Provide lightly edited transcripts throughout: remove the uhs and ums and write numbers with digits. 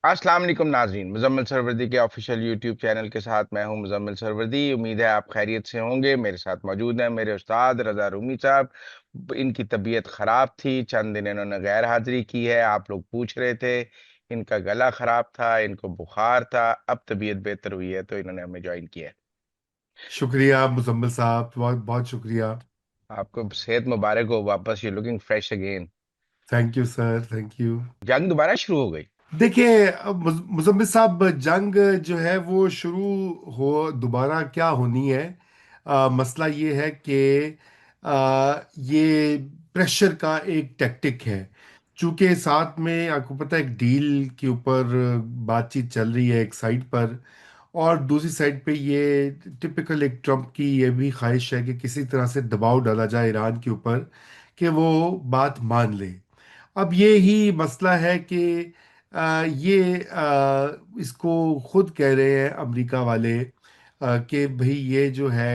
अस्सलाम वालेकुम नाजरीन, मुजम्मिल सरवरदी के ऑफिशियल यूट्यूब चैनल के साथ मैं हूं मुजम्मिल सरवरदी। उम्मीद है आप खैरियत से होंगे। मेरे साथ मौजूद हैं मेरे उस्ताद रजा रूमी साहब। इनकी तबीयत खराब थी, चंद दिन इन्होंने गैर हाजिरी की है। आप लोग पूछ रहे थे, इनका गला खराब था, इनको बुखार था। अब तबीयत बेहतर हुई है तो इन्होंने हमें ज्वाइन किया है। शुक्रिया मुजम्मिल साहब, बहुत बहुत शुक्रिया। आपको सेहत मुबारक हो, वापस you looking fresh again. Thank you sir, thank you. जंग दोबारा शुरू हो गई। देखिए, अब मुजम्मिल साहब, जंग जो है वो शुरू हो दोबारा क्या होनी है। मसला ये है कि ये प्रेशर का एक टैक्टिक है। चूंकि साथ में आपको पता है एक डील के ऊपर बातचीत चल रही है एक साइड पर, और दूसरी साइड पे ये टिपिकल एक ट्रम्प की ये भी ख्वाहिश है कि किसी तरह से दबाव डाला जाए ईरान के ऊपर कि वो बात मान ले। अब ये ही मसला है कि इसको खुद कह रहे हैं अमेरिका वाले कि भाई ये जो है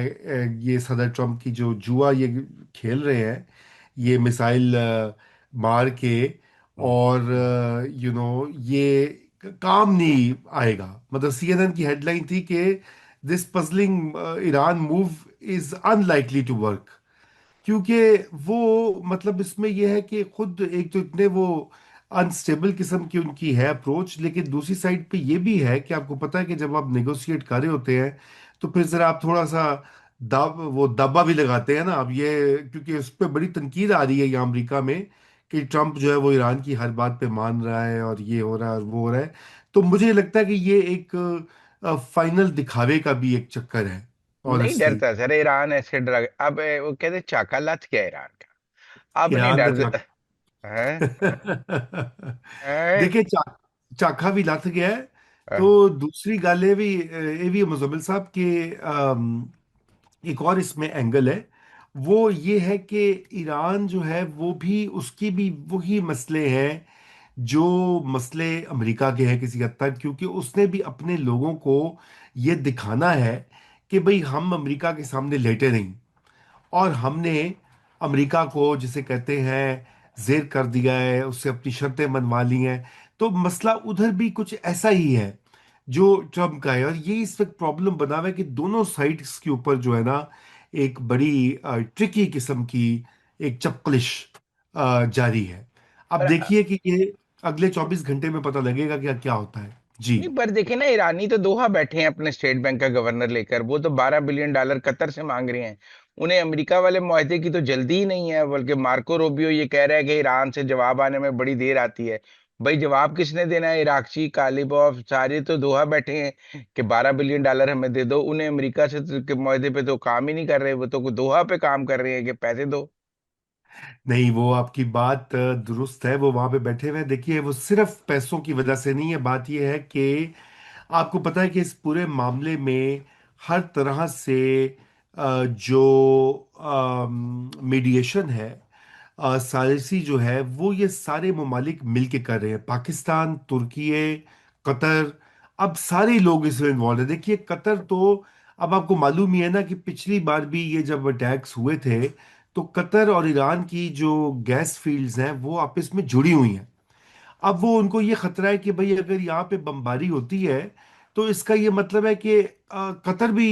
ये सदर ट्रम्प की जो जुआ ये खेल रहे हैं, ये मिसाइल मार के, हम्म। और ये काम नहीं आएगा। मतलब सीएनएन की हेडलाइन थी कि this puzzling Iran move is unlikely to work. क्योंकि वो मतलब इसमें यह है कि खुद एक तो इतने वो अनस्टेबल किस्म की उनकी है अप्रोच, लेकिन दूसरी साइड पे ये भी है कि आपको पता है कि जब आप नेगोशिएट कर रहे होते हैं तो फिर जरा आप थोड़ा सा वो दबा भी लगाते हैं ना। अब ये क्योंकि उस पर बड़ी तनकीद आ रही है यहाँ अमेरिका में कि ट्रम्प जो है वो ईरान की हर बात पे मान रहा है और ये हो रहा है और वो हो रहा है। तो मुझे लगता है कि ये एक फाइनल दिखावे का भी एक चक्कर है, नहीं ऑनेस्टली। डरता सर, ईरान ऐसे डरा। अब वो कहते चाका लथ गया ईरान का, अब नहीं ईरान का डरते हैं। हैं? देखिए, चाखा भी लथ गया है। हैं? तो दूसरी गल ये भी है मुजम्मिल साहब कि एक और इसमें एंगल है। वो ये है कि ईरान जो है वो भी उसकी भी वही मसले हैं जो मसले अमेरिका के हैं किसी हद तक, क्योंकि उसने भी अपने लोगों को ये दिखाना है कि भाई हम अमेरिका के सामने लेटे नहीं, और हमने अमेरिका को जिसे कहते हैं जेर कर दिया है, उससे अपनी शर्तें मनवा ली हैं। तो मसला उधर भी कुछ ऐसा ही है जो ट्रम्प का है, और ये इस वक्त प्रॉब्लम बना हुआ है कि दोनों साइड्स के ऊपर जो है ना एक बड़ी ट्रिकी किस्म की एक चपकलिश जारी है। अब पर देखिए कि ये अगले 24 घंटे में पता लगेगा कि क्या होता है। जी। नहीं, पर देखे ना, ईरानी तो दोहा बैठे हैं अपने स्टेट बैंक का गवर्नर लेकर। वो तो $12 बिलियन कतर से मांग रहे हैं। उन्हें अमेरिका वाले मुआहदे की तो जल्दी ही नहीं है, बल्कि मार्को रूबियो ये कह रहा है कि ईरान से जवाब आने में बड़ी देर आती है। भाई जवाब किसने देना है? इराकची, कालिबॉफ सारे तो दोहा बैठे हैं कि $12 बिलियन हमें दे दो। उन्हें अमेरिका से के मुआहदे पे तो काम ही नहीं कर रहे, वो तो दोहा पे काम कर रहे हैं कि पैसे दो। नहीं, वो आपकी बात दुरुस्त है। वो वहां पे बैठे हुए हैं। देखिए, वो सिर्फ पैसों की वजह से नहीं है। बात ये है कि आपको पता है कि इस पूरे मामले में हर तरह से जो मीडिएशन है, सालिसी जो है, वो ये सारे ममालिक मिलके कर रहे हैं। पाकिस्तान, तुर्की, कतर, अब सारे लोग इसमें इन्वॉल्व है। देखिए, कतर तो अब आपको मालूम ही है ना कि पिछली बार भी ये जब अटैक्स हुए थे तो कतर और ईरान की जो गैस फील्ड्स हैं वो आपस में जुड़ी हुई हैं। अब वो उनको ये खतरा है कि भाई अगर यहाँ पे बमबारी होती है तो इसका ये मतलब है कि कतर भी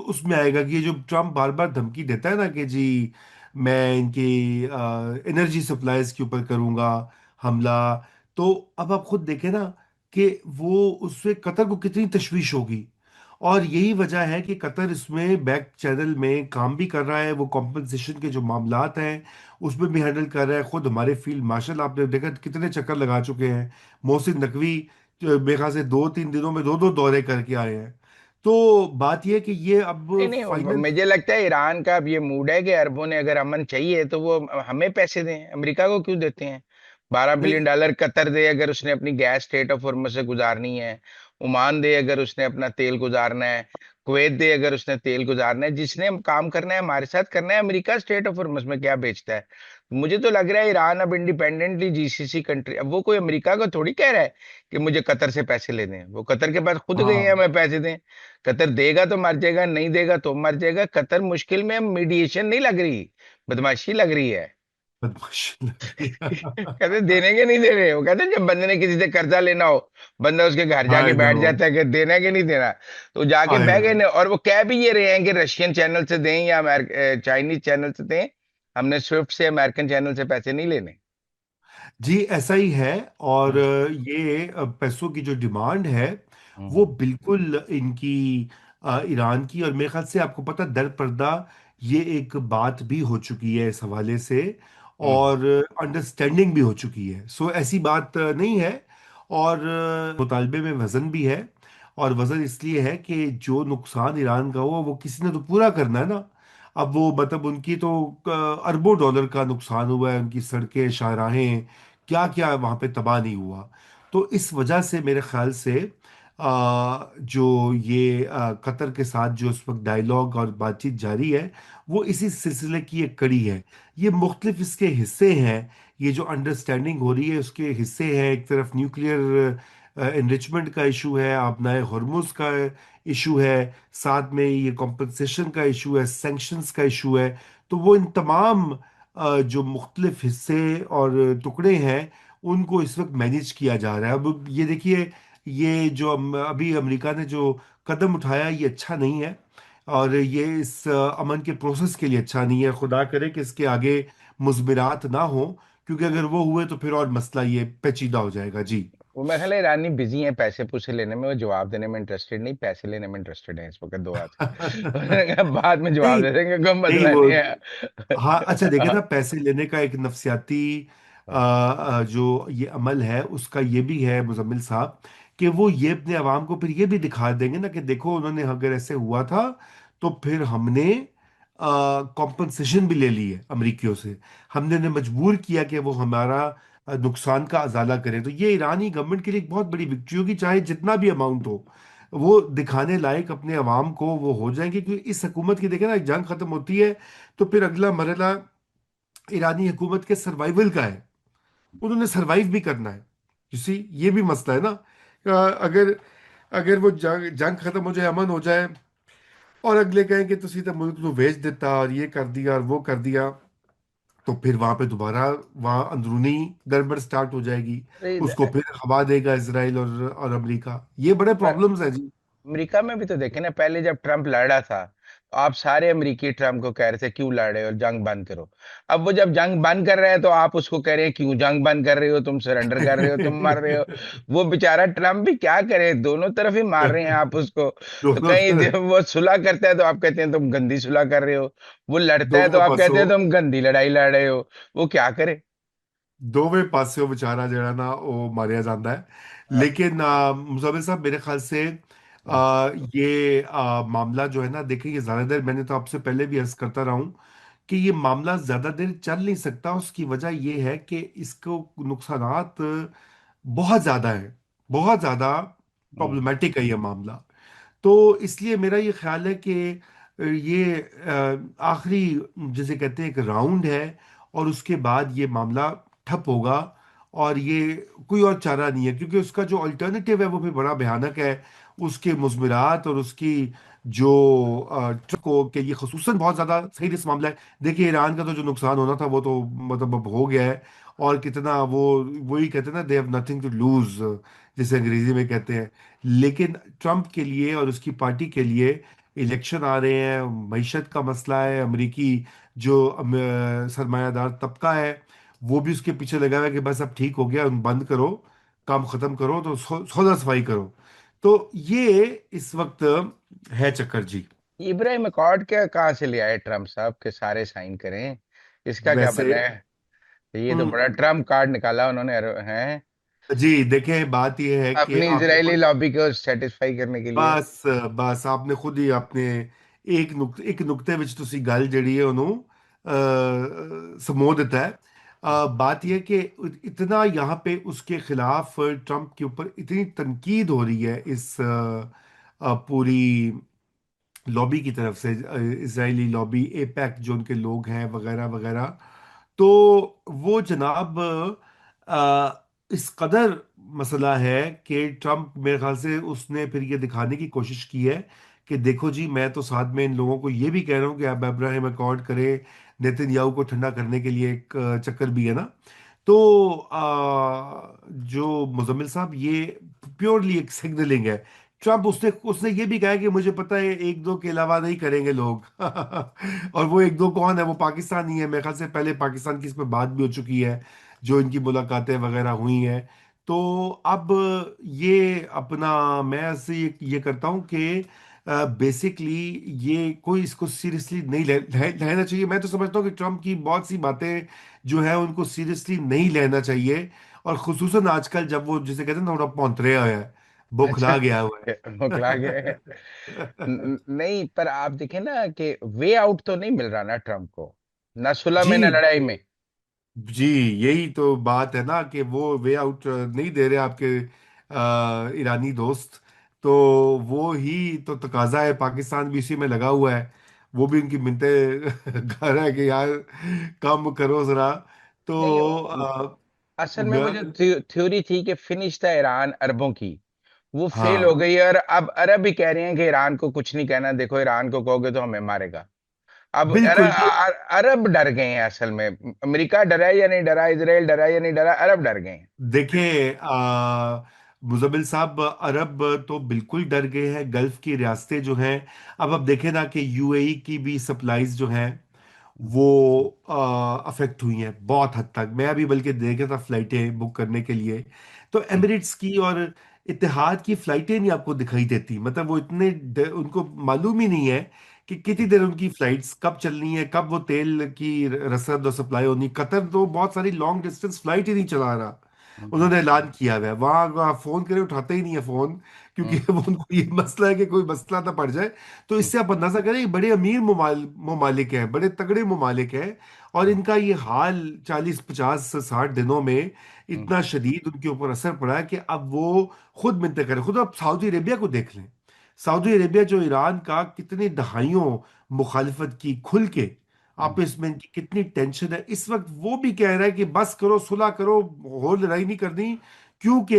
उसमें आएगा कि ये जो ट्रम्प बार बार धमकी देता है ना कि जी मैं इनकी एनर्जी सप्लाईज के ऊपर करूंगा हमला। तो अब आप खुद देखें ना कि वो उससे कतर को कितनी तशवीश होगी। और यही वजह है कि कतर इसमें बैक चैनल में काम भी कर रहा है। वो कॉम्पनसेशन के जो मामलात हैं उसमें भी हैंडल कर रहा है। खुद हमारे फील्ड मार्शल आपने देखा कितने चक्कर लगा चुके हैं। मोहसिन नकवी जो मेरे ख्याल से 2-3 दिनों में दो दो दौरे करके आए हैं। तो बात यह है कि ये नहीं अब नहीं, फाइनल। मुझे लगता है ईरान का अब ये मूड है कि अरबों ने अगर अमन चाहिए तो वो हमें पैसे दें, अमेरिका को क्यों देते हैं? नहीं, $12 बिलियन कतर दे अगर उसने अपनी गैस स्टेट ऑफ हॉर्मज़ से गुजारनी है। ओमान दे अगर उसने अपना तेल गुजारना है। कुवैत दे अगर उसने तेल गुजारना है। जिसने हम काम करना है हमारे साथ करना है। अमेरिका स्टेट ऑफ हॉर्मज़ में क्या बेचता है? मुझे तो लग रहा है ईरान अब इंडिपेंडेंटली जीसीसी कंट्री, अब वो कोई अमेरिका को थोड़ी कह रहा है कि मुझे कतर से पैसे ले दें। वो कतर के पास खुद गए हैं हाँ, हमें पैसे दें। कतर देगा तो मर जाएगा, नहीं देगा तो मर जाएगा। कतर मुश्किल में मीडिएशन नहीं लग रही, बदमाशी लग रही है। बदमाशी लग रही है। कहते देने के नहीं दे रहे, वो कहते जब बंदे ने किसी से कर्जा लेना हो, बंदा उसके घर जाके आई नो, बैठ जाता है कि देना है कि नहीं देना। तो जाके आई बह नो। गए ने, और वो कह भी ये रहे हैं कि रशियन चैनल से दें या चाइनीज चैनल से दें, हमने स्विफ्ट से अमेरिकन चैनल से पैसे नहीं लेने। जी ऐसा ही है। और हम्म। ये पैसों की जो डिमांड है वो हम्म। बिल्कुल इनकी ईरान की, और मेरे ख्याल से आपको पता दर पर्दा ये एक बात भी हो चुकी है इस हवाले से, हम्म। और अंडरस्टैंडिंग भी हो चुकी है। सो ऐसी बात नहीं है। और मुतालबे में वजन भी है। और वजन इसलिए है कि जो नुकसान ईरान का हुआ वो किसी ने तो पूरा करना है ना। अब वो मतलब उनकी तो अरबों डॉलर का नुकसान हुआ है, उनकी सड़कें शाहराहें क्या क्या वहां पे तबाह नहीं हुआ। तो इस वजह से मेरे ख्याल से जो ये कतर के साथ जो इस वक्त डायलॉग और बातचीत जारी है वो इसी सिलसिले की एक कड़ी है। ये मुख्तलिफ इसके हिस्से हैं। ये जो अंडरस्टैंडिंग हो रही है उसके हिस्से हैं। एक तरफ न्यूक्लियर एनरिचमेंट का इशू है, आपनाए हॉर्मुज का इशू है, साथ में ये कॉम्पनसेशन का इशू है, सैंक्शंस का इशू है। तो वो इन तमाम जो मुख्तलिफ हिस्से और टुकड़े हैं उनको इस वक्त मैनेज किया जा रहा है। अब ये देखिए, ये जो अभी अमेरिका ने जो कदम उठाया ये अच्छा नहीं है। और ये इस अमन के प्रोसेस के लिए अच्छा नहीं है। खुदा करे कि इसके आगे मुज़बिरात ना हो, क्योंकि अगर वो हुए तो फिर और मसला ये पेचीदा हो जाएगा जी। वो मेरे ख्याल है ईरानी बिजी हैं पैसे पूसे लेने में, वो जवाब देने में इंटरेस्टेड नहीं, पैसे लेने में इंटरेस्टेड है इस वक्त दो हाथ से। उन्होंने कहा बाद में जवाब नहीं, दे देंगे, कोई नहीं मसला वो, नहीं है। हाँ अच्छा देखे ना, पैसे लेने का एक नफसियाती हाँ। जो ये अमल है उसका ये भी है मुजम्मिल साहब, कि वो ये अपने अवाम को फिर ये भी दिखा देंगे ना कि देखो उन्होंने अगर ऐसे हुआ था तो फिर हमने कॉम्पनसेशन भी ले ली है अमरीकियों से। हमने उन्हें मजबूर किया कि वो हमारा नुकसान का अजाला करें। तो ये ईरानी गवर्नमेंट के लिए एक बहुत बड़ी विक्ट्री होगी, चाहे जितना भी अमाउंट हो। वो दिखाने लायक अपने अवाम को वो हो जाएंगे, क्योंकि इस हुकूमत की देखे ना, एक जंग खत्म होती है तो फिर अगला मरहला ईरानी हुकूमत के सर्वाइवल का है। उन्होंने सर्वाइव भी करना है। किसी ये भी मसला है ना। अगर अगर वो जंग खत्म हो जाए, अमन हो जाए, और अगले कहें कि तुसी तो मुल्क को भेज देता और ये कर दिया और वो कर दिया, तो फिर वहां पे दोबारा वहां अंदरूनी गड़बड़ स्टार्ट हो जाएगी। उसको अरे, फिर हवा देगा इसराइल और अमेरिका। ये बड़े प्रॉब्लम्स हैं जी। अमेरिका में भी तो देखे ना, पहले जब ट्रम्प लड़ा था तो आप सारे अमेरिकी ट्रम्प को कह रहे थे क्यों लड़ रहे हो, जंग बंद करो। अब वो जब जंग बंद कर रहे हैं तो आप उसको कह रहे हैं क्यों जंग बंद कर रहे हो, तुम सरेंडर कर रहे हो, तुम मर रहे हो। वो बेचारा ट्रम्प भी क्या करे, दोनों तरफ ही मार रहे हैं आप उसको। तो दोनों कहीं तरफ, वो सुलह करता है तो आप कहते हैं तुम गंदी सुलह कर रहे हो, वो लड़ता है तो दोवें आप कहते पासों, हैं तुम गंदी लड़ाई लड़ रहे हो। वो क्या करे। ਦੋਵੇਂ ਪਾਸਿਓਂ ਵਿਚਾਰਾ ਜਿਹੜਾ ਨਾ ਉਹ ਮਾਰਿਆ ਜਾਂਦਾ ਹੈ। हाँ। लेकिन मुजाविर साहब मेरे ख्याल से हाँ। ये मामला जो है ना, देखिए ये ज़्यादा देर, मैंने तो आपसे पहले भी अर्ज करता रहा हूँ कि ये मामला ज़्यादा देर चल नहीं सकता। उसकी वजह ये है कि इसको नुकसानात बहुत ज़्यादा है, बहुत ज़्यादा हम्म। प्रॉब्लमेटिक है ये मामला। तो इसलिए मेरा ये ख्याल है कि ये आखिरी, जिसे कहते हैं, एक राउंड है। और उसके बाद ये मामला ठप होगा। और ये कोई और चारा नहीं है, क्योंकि उसका जो अल्टरनेटिव है वो भी बड़ा भयानक है। उसके मुज़मिरात और उसकी जो को के लिए खसूसन बहुत ज़्यादा सीरियस मामला है। देखिए ईरान का तो जो नुकसान होना था वो तो मतलब अब हो गया है। और कितना वो, वही कहते हैं ना, they have nothing to lose, जिसे अंग्रेजी में कहते हैं। लेकिन ट्रंप के लिए और उसकी पार्टी के लिए इलेक्शन आ रहे हैं, मईशत का मसला है, अमरीकी जो सरमायादार तबका है वो भी उसके पीछे लगा हुआ है कि बस अब ठीक हो गया, बंद करो, काम खत्म करो, तो सौदा सफाई करो। तो ये इस वक्त है चक्कर जी। इब्राहिम अकॉर्ड क्या कहाँ से ले आए ट्रम्प साहब के सारे साइन करें, इसका क्या वैसे बना है। ये तो बड़ा ट्रम्प कार्ड निकाला उन्होंने, हैं जी देखें, बात यह है कि अपनी आपने इजरायली खुद, लॉबी को सेटिस्फाई करने के लिए। बस बस आपने खुद ही आपने एक नुक्ते ਵਿੱਚ ਤੁਸੀਂ ਗੱਲ ਜਿਹੜੀ है ਉਹਨੂੰ ਸਮੋ ਦਿੱਤਾ है। बात यह कि इतना यहाँ पे उसके खिलाफ ट्रंप के ऊपर इतनी तनकीद हो रही है इस पूरी लॉबी की तरफ से, इजरायली लॉबी, एपैक जो उनके लोग हैं वगैरह वगैरह। तो वो जनाब इस कदर मसला है कि ट्रंप, मेरे ख्याल से उसने फिर ये दिखाने की कोशिश की है कि देखो जी, मैं तो साथ में इन लोगों को ये भी कह रहा हूँ कि आप अब्राहम अकॉर्ड करें, नेतन्याहू को ठंडा करने के लिए एक चक्कर भी है ना। तो जो मुजम्मिल साहब, ये प्योरली एक सिग्नलिंग है। ट्रम्प, उसने उसने ये भी कहा है कि मुझे पता है एक दो के अलावा नहीं करेंगे लोग। और वो एक दो कौन है? वो पाकिस्तान ही है। मेरे ख्याल से पहले पाकिस्तान की इस पर बात भी हो चुकी है, जो इनकी मुलाकातें वगैरह हुई हैं। तो अब ये अपना, मैं ऐसे ये करता हूँ कि बेसिकली ये कोई इसको सीरियसली नहीं लेना चाहिए। मैं तो समझता हूँ कि ट्रम्प की बहुत सी बातें जो है उनको सीरियसली नहीं लेना चाहिए। और खुसूसन आजकल जब वो, जिसे कहते हैं ना, थोड़ा पौंतरे हुआ है, अच्छा, बौखला गया हुआ मोकला गए। है। नहीं, पर आप देखें ना कि वे आउट तो नहीं मिल रहा ना ट्रम्प को, ना सुलह में ना जी लड़ाई में। जी, यही तो बात है ना कि वो वे आउट नहीं दे रहे आपके ईरानी दोस्त। तो वो ही तो तकाजा है। पाकिस्तान भी इसी में लगा हुआ है। वो भी उनकी मिन्नतें गा रहा है कि यार कम करो जरा। नहीं, तो असल में वो जो थ्योरी थी कि फिनिश था ईरान अरबों की, वो फेल हो हाँ, गई है। और अब अरब ही कह रहे हैं कि ईरान को कुछ नहीं कहना, देखो ईरान को कहोगे तो हमें मारेगा। अब बिल्कुल ये। अरब डर गए हैं असल में। अमेरिका डरा है या नहीं डरा, इसराइल डरा है या नहीं डरा, अरब डर गए हैं। देखिए मुजम्मिल साहब, अरब तो बिल्कुल डर गए हैं। गल्फ की रियासतें जो हैं, अब देखें ना कि यूएई की भी सप्लाईज जो हैं वो अफेक्ट हुई हैं बहुत हद तक। मैं अभी बल्कि देख रहा था फ्लाइटें बुक करने के लिए, तो एमिरेट्स की और इत्तेहाद की फ्लाइटें नहीं आपको दिखाई देती। मतलब वो इतने उनको मालूम ही नहीं है कि कितनी देर उनकी फ्लाइट्स कब चलनी है, कब वो तेल की रसद और सप्लाई होनी। कतर तो बहुत सारी लॉन्ग डिस्टेंस फ्लाइट ही नहीं चला रहा। उन्होंने ऐलान किया हुआ है, वहां फोन करे उठाते ही नहीं है फोन, क्योंकि वो उनको ये मसला है कि कोई मसला ना पड़ जाए। तो इससे आप अंदाजा करें, ये बड़े अमीर ममालिक हैं, बड़े तगड़े ममालिक हैं। और इनका ये हाल 40 50 60 दिनों में इतना शदीद उनके ऊपर असर पड़ा है कि अब वो खुद मिन्नतें करें। खुद आप सऊदी अरेबिया को देख लें। सऊदी अरेबिया जो ईरान का कितनी दहाइयों मुखालिफत की खुल के, आपस में इनकी कितनी टेंशन है इस वक्त, वो भी कह रहा है कि बस करो, सुलह करो, और लड़ाई नहीं करनी, क्योंकि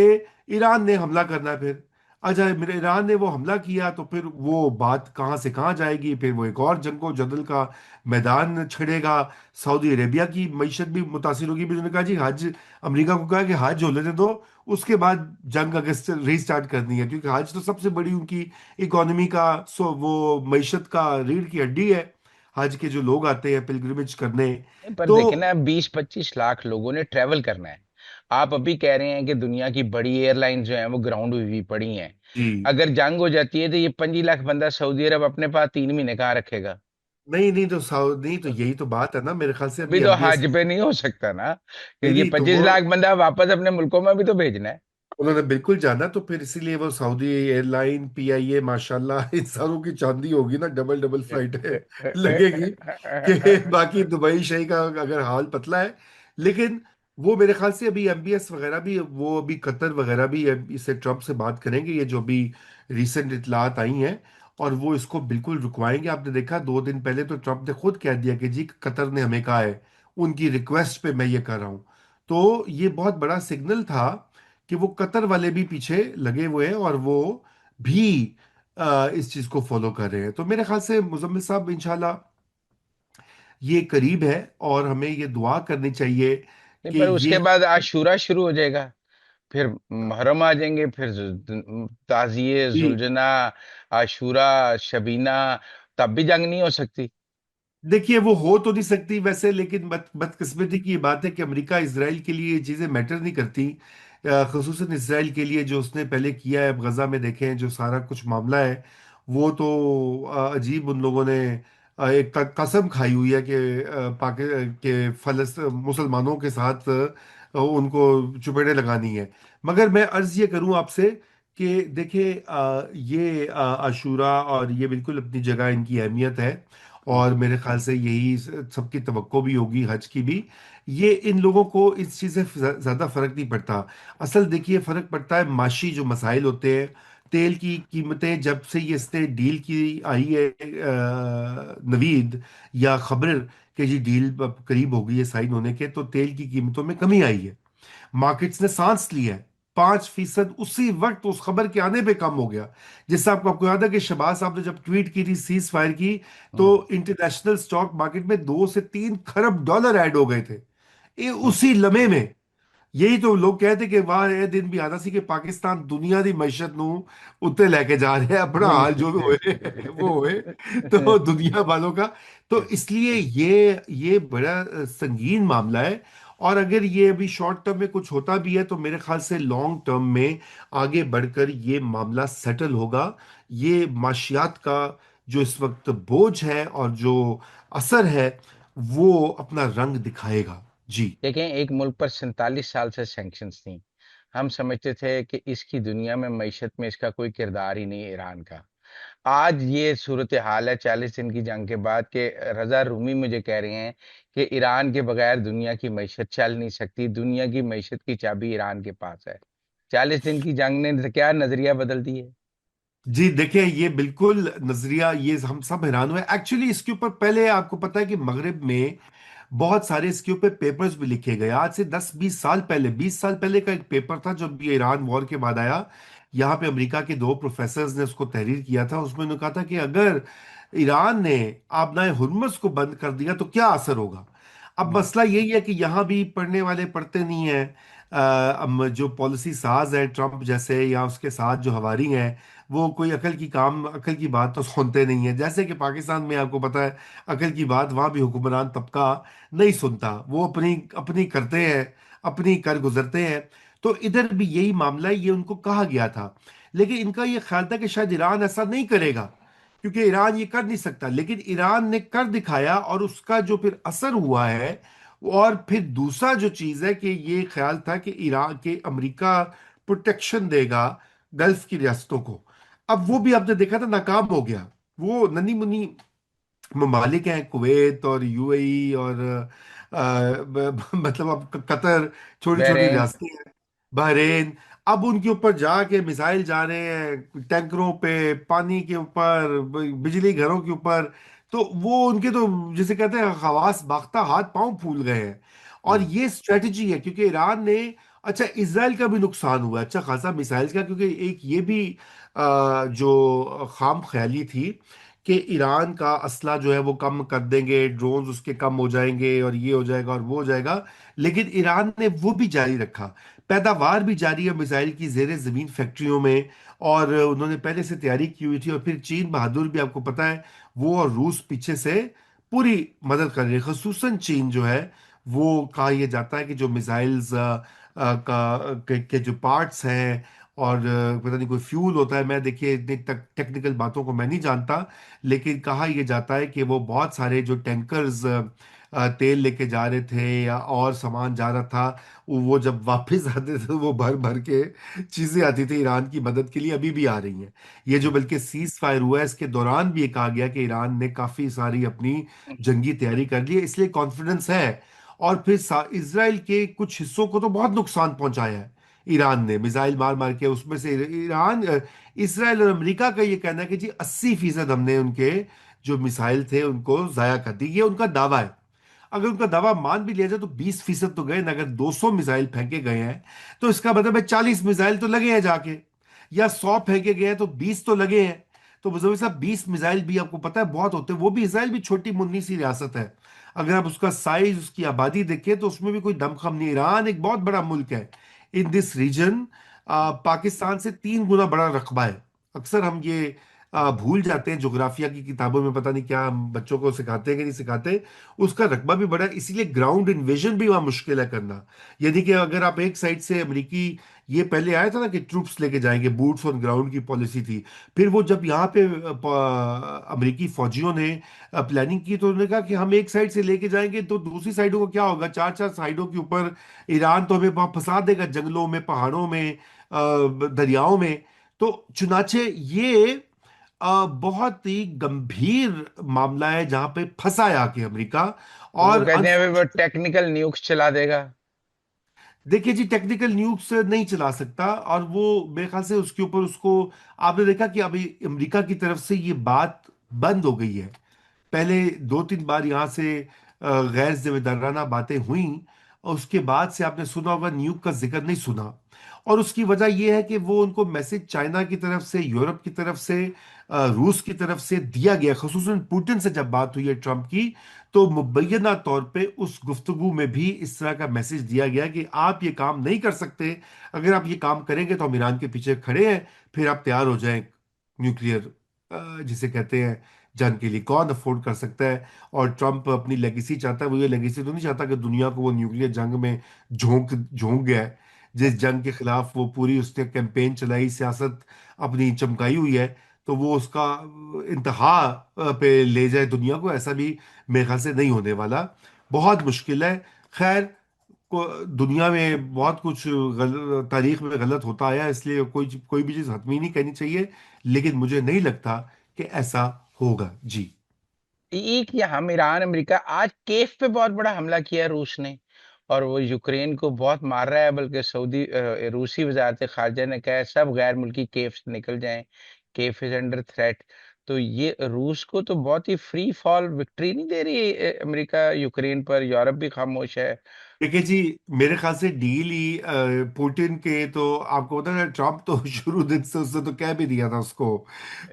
ईरान ने हमला करना है फिर। अच्छा, मेरे ईरान ने वो हमला किया तो फिर वो बात कहाँ से कहाँ जाएगी? फिर वो एक और जंगो जदल का मैदान छिड़ेगा। सऊदी अरेबिया की मईशत भी मुतासिर होगी। भी उन्होंने कहा जी हज, अमेरिका को कहा कि हज हो लेने दो, उसके बाद जंग अगस्त रीस्टार्ट करनी है, क्योंकि हज तो सबसे बड़ी उनकी इकोनॉमी का, वो मईशत का रीढ़ की हड्डी है। हज के जो लोग आते हैं पिलग्रिमेज करने। नहीं, पर तो देखे ना, 20-25 लाख लोगों ने ट्रेवल करना है। आप अभी कह रहे हैं कि दुनिया की बड़ी एयरलाइन जो है वो ग्राउंड हुई पड़ी हैं। जी, अगर जंग हो जाती है तो ये 25 लाख बंदा सऊदी अरब अपने पास 3 महीने कहाँ रखेगा? नहीं नहीं, तो नहीं, तो यही तो बात है ना। मेरे ख्याल से भी अभी तो एमबीएस, हज पे नहीं हो सकता ना, नहीं क्योंकि ये नहीं, तो पच्चीस वो लाख बंदा वापस अपने मुल्कों में भी तो भेजना है। उन्होंने बिल्कुल जाना। तो फिर इसीलिए वो सऊदी एयरलाइन, पीआईए, माशाल्लाह, इन सारों की चांदी होगी ना, डबल डबल फ्लाइट है लगेगी। कि बाकी दुबई शही का अगर हाल पतला है। लेकिन वो मेरे ख्याल से अभी एमबीएस वगैरह भी, वो अभी कतर वगैरह भी इससे ट्रम्प से बात करेंगे, ये जो भी रिसेंट इतलात आई हैं, और वो इसको बिल्कुल रुकवाएंगे। आपने देखा 2 दिन पहले तो ट्रम्प ने खुद कह दिया कि जी कतर ने हमें कहा है, उनकी रिक्वेस्ट पे मैं ये कर रहा हूँ। तो ये बहुत बड़ा सिग्नल था कि वो कतर वाले भी पीछे लगे हुए हैं, और वो भी इस चीज को फॉलो कर रहे हैं। तो मेरे ख्याल से मुजम्मिल साहब, इंशाल्लाह ये करीब है, और हमें ये दुआ करनी चाहिए नहीं, कि पर ये, उसके बाद आशूरा शुरू हो जाएगा, फिर मुहर्रम आ जाएंगे, फिर ताजिए जी, जुलजना, आशूरा, शबीना, तब भी जंग नहीं हो सकती। देखिए वो हो तो नहीं सकती वैसे, लेकिन बदकिस्मती की ये बात है कि अमेरिका इसराइल के लिए ये चीज़ें मैटर नहीं करती। खुसूसन इसराइल के लिए जो उसने पहले किया है, अब गजा में देखें जो सारा कुछ मामला है, वो तो अजीब। उन लोगों ने एक कसम खाई हुई है कि के मुसलमानों के साथ उनको चुपेड़े लगानी है। मगर मैं अर्ज ये करूं आपसे कि देखिए ये आशूरा और ये बिल्कुल अपनी जगह इनकी अहमियत है। हम्म, और मेरे ख्याल से यही सबकी तवक्को भी होगी हज की भी। ये इन लोगों को इस चीज़ से ज़्यादा फर्क नहीं पड़ता। असल देखिए फर्क पड़ता है माशी जो मसाइल होते हैं। तेल की कीमतें जब से ये इसने डील की आई है, नवीद या खबर कि जी डील अब करीब हो गई है साइन होने के, तो तेल की कीमतों में कमी आई है। मार्केट्स ने सांस ली है। 5% उसी वक्त उस खबर के आने पे कम हो गया। जैसे आपको आपको याद है कि शहबाज साहब ने जब ट्वीट की थी सीज फायर की, तो हम्म। इंटरनेशनल स्टॉक मार्केट में 2 से 3 खरब डॉलर ऐड हो गए थे, ये उसी लम्हे में। यही तो लोग कहते कि वाह ये दिन भी आना सी कि पाकिस्तान दुनिया की मैशत ਨੂੰ ਉੱਤੇ लेके जा रहे हैं, अपना हाल जो भी होए वो होए, तो दुनिया वालों का। तो इसलिए ये बड़ा संगीन मामला है। और अगर ये अभी शॉर्ट टर्म में कुछ होता भी है, तो मेरे ख्याल से लॉन्ग टर्म में आगे बढ़कर ये मामला सेटल होगा। ये माशियात का जो इस वक्त बोझ है और जो असर है, वो अपना रंग दिखाएगा। जी। देखें, एक मुल्क पर 47 साल से सैंक्शंस थी। हम समझते थे कि इसकी दुनिया में मईशत में इसका कोई किरदार ही नहीं है ईरान का। आज ये सूरत हाल है 40 दिन की जंग के बाद के रजा रूमी मुझे कह रहे हैं कि ईरान के बगैर दुनिया की मईशत चल नहीं सकती, दुनिया की मईशत की चाबी ईरान के पास है। 40 दिन की जंग ने क्या नजरिया बदल दिए। जी देखिए, ये बिल्कुल नजरिया, ये हम सब हैरान हुए एक्चुअली। इसके ऊपर पहले आपको पता है कि मगरिब में बहुत सारे इसके ऊपर पेपर्स भी लिखे गए। आज से 10-20 साल पहले, 20 साल पहले का एक पेपर था जब ये ईरान वॉर के बाद आया। यहाँ पे अमेरिका के 2 प्रोफेसर्स ने उसको तहरीर किया था। उसमें उन्होंने कहा था कि अगर ईरान ने आबनाए हुर्मुज को बंद कर दिया तो क्या असर होगा। अब हम्म। मसला यही है कि यहाँ भी पढ़ने वाले पढ़ते नहीं हैं। अब जो पॉलिसी साज है ट्रंप जैसे, या उसके साथ जो हवारी हैं, वो कोई अकल की बात तो सुनते नहीं है। जैसे कि पाकिस्तान में आपको पता है, अकल की बात वहाँ भी हुक्मरान तबका नहीं सुनता, वो अपनी अपनी करते हैं, अपनी कर गुजरते हैं। तो इधर भी यही मामला है, ये उनको कहा गया था। लेकिन इनका ये ख्याल था कि शायद ईरान ऐसा नहीं करेगा, क्योंकि ईरान ये कर नहीं सकता। लेकिन ईरान ने कर दिखाया, और उसका जो फिर असर हुआ है। और फिर दूसरा जो चीज है कि ये ख्याल था कि ईरान के अमेरिका प्रोटेक्शन देगा गल्फ की रियासतों को। अब वो भी आपने देखा था नाकाम हो गया। वो ननी मुनी ममालिक हैं, कुवैत और यूएई और मतलब अब कतर, छोटी छोटी बहरीन। रियासतें हैं, बहरेन। अब उनके ऊपर जाके मिसाइल जा रहे हैं, टैंकरों पे, पानी के ऊपर, बिजली घरों के ऊपर। तो वो उनके तो जिसे कहते हैं हवास बाख्ता, हाथ पांव फूल गए हैं। और हम्म। ये स्ट्रेटजी है क्योंकि ईरान ने, अच्छा इसराइल का भी नुकसान हुआ है अच्छा खासा मिसाइल्स का, क्योंकि एक ये भी जो खाम ख्याली थी कि ईरान का असला जो है वो कम कर देंगे, ड्रोन्स उसके कम हो जाएंगे और ये हो जाएगा और वो हो जाएगा। लेकिन ईरान ने वो भी जारी रखा, पैदावार भी जारी है मिसाइल की जेर जमीन फैक्ट्रियों में। और उन्होंने पहले से तैयारी की हुई थी। और फिर चीन बहादुर भी आपको पता है, वो और रूस पीछे से पूरी मदद कर रहे हैं। खसूसन चीन जो है, वो कहा यह जाता है कि जो मिसाइल्स के जो पार्ट्स हैं, और पता नहीं कोई फ्यूल होता है, मैं देखिए इतनी तक टेक्निकल बातों को मैं नहीं जानता। लेकिन कहा यह जाता है कि वो बहुत सारे जो टैंकर्स तेल लेके जा रहे थे या और सामान जा रहा था, वो जब वापस आते थे तो वो भर भर के चीजें आती थी ईरान की मदद के लिए, अभी भी आ रही हैं। ये जो बल्कि सीज फायर हुआ है, इसके दौरान भी ये कहा गया कि ईरान ने काफी सारी अपनी जंगी तैयारी कर ली है, इसलिए कॉन्फिडेंस है। और फिर इसराइल के कुछ हिस्सों को तो बहुत नुकसान पहुंचाया है ईरान ने, मिसाइल मार मार के। उसमें से ईरान, इसराइल और अमेरिका का ये कहना है कि जी 80% हमने उनके जो मिसाइल थे उनको जाया कर दी, ये उनका दावा है। अगर उनका दावा मान भी लिया जाए तो 20% तो गए ना। अगर 200 मिसाइल फेंके गए हैं तो इसका मतलब है 40 मिसाइल तो लगे हैं जाके, या 100 फेंके गए हैं तो 20 तो लगे हैं। तो मुझे साहब 20 मिसाइल भी आपको पता है बहुत होते हैं। वो भी, इसराइल भी छोटी मुन्नी सी रियासत है। अगर आप उसका साइज, उसकी आबादी देखें तो उसमें भी कोई दमखम नहीं। ईरान एक बहुत बड़ा मुल्क है इन दिस रीजन। पाकिस्तान से 3 गुना बड़ा रकबा है। अक्सर हम ये भूल जाते हैं, जोग्राफिया की किताबों में पता नहीं क्या हम बच्चों को सिखाते हैं कि नहीं सिखाते। उसका रकबा भी बड़ा है, इसीलिए ग्राउंड इन्वेजन भी वहां मुश्किल है करना। यानी कि अगर आप एक साइड से अमेरिकी, ये पहले आया था ना कि ट्रूप्स लेके जाएंगे, बूट्स ऑन ग्राउंड की पॉलिसी थी। फिर वो जब यहाँ पे अमेरिकी फौजियों ने प्लानिंग की, तो उन्होंने कहा कि हम एक साइड से लेके जाएंगे तो दूसरी साइडों को क्या होगा, चार चार साइडों के ऊपर ईरान तो हमें वहां फंसा देगा, जंगलों में, पहाड़ों में, दरियाओं में। तो चुनाचे ये बहुत ही गंभीर मामला है जहां पे फंसा है आके अमेरिका। तो वो और कहते हैं अभी वो टेक्निकल न्यूक्स चला देगा। देखिए जी, टेक्निकल न्यूक्स नहीं चला सकता। और वो मेरे ख्याल से उसके ऊपर उसको, आपने देखा कि अभी अमेरिका की तरफ से ये बात बंद हो गई है। पहले 2-3 बार यहाँ से गैर जिम्मेदाराना बातें हुई, और उसके बाद से आपने सुना होगा न्यूक का जिक्र नहीं सुना। और उसकी वजह यह है कि वो उनको मैसेज चाइना की तरफ से, यूरोप की तरफ से, रूस की तरफ से दिया गया। खुसूसन पुतिन से जब बात हुई है ट्रंप की, तो मुबैना तौर पे उस गुफ्तगू में भी इस तरह का मैसेज दिया गया कि आप ये काम नहीं कर सकते। अगर आप ये काम करेंगे तो हम ईरान के पीछे खड़े हैं, फिर आप तैयार हो जाएं न्यूक्लियर, जिसे कहते हैं, जंग के लिए। कौन अफोर्ड कर सकता है? और ट्रंप अपनी लेगेसी चाहता है, वो ये लेगेसी तो नहीं चाहता कि दुनिया को वो न्यूक्लियर जंग में झोंक झोंक गया है। जिस जंग के खिलाफ वो पूरी उसने कैंपेन चलाई, सियासत अपनी चमकाई हुई है, तो वो उसका इंतहा पे ले जाए दुनिया को, ऐसा भी मेरे ख्याल से नहीं होने वाला। बहुत मुश्किल है। खैर, दुनिया में बहुत कुछ तारीख में गलत होता आया है, इसलिए कोई कोई भी चीज़ हतमी नहीं कहनी चाहिए। लेकिन मुझे नहीं लगता कि ऐसा होगा जी। एक ये हम ईरान अमेरिका आज केफ पे बहुत बड़ा हमला किया है रूस ने, और वो यूक्रेन को बहुत मार रहा है, बल्कि रूसी वजारत खारजा ने कहा है सब गैर मुल्की केफ से निकल जाएं, केफ इज अंडर थ्रेट। तो ये रूस को तो बहुत ही फ्री फॉल विक्ट्री नहीं दे रही अमेरिका यूक्रेन पर, यूरोप भी खामोश है। देखिए जी, मेरे ख्याल से डील ही पुतिन के तो आपको पता है, ट्रम्प तो शुरू दिन से उसने तो कह भी दिया था उसको।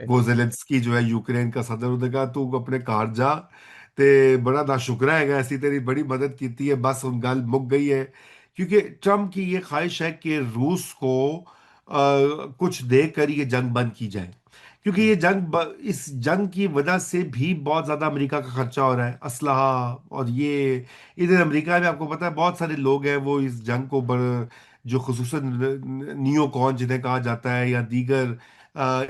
वो जेलेंस्की जो है यूक्रेन का सदर, उसने कहा तू अपने कार जा, ते बड़ा नाशुक्रा है, ऐसी तेरी बड़ी मदद की थी है, बस उन गल मुक गई है। क्योंकि ट्रम्प की ये ख्वाहिश है कि रूस को कुछ देकर ये जंग बंद की जाए। क्योंकि ये इस जंग की वजह से भी बहुत ज्यादा अमेरिका का खर्चा हो रहा है, असलहा। और ये इधर अमेरिका में आपको पता है बहुत सारे लोग हैं वो इस जंग को जो खुसूसन नियो कॉन जिन्हें कहा जाता है, या दीगर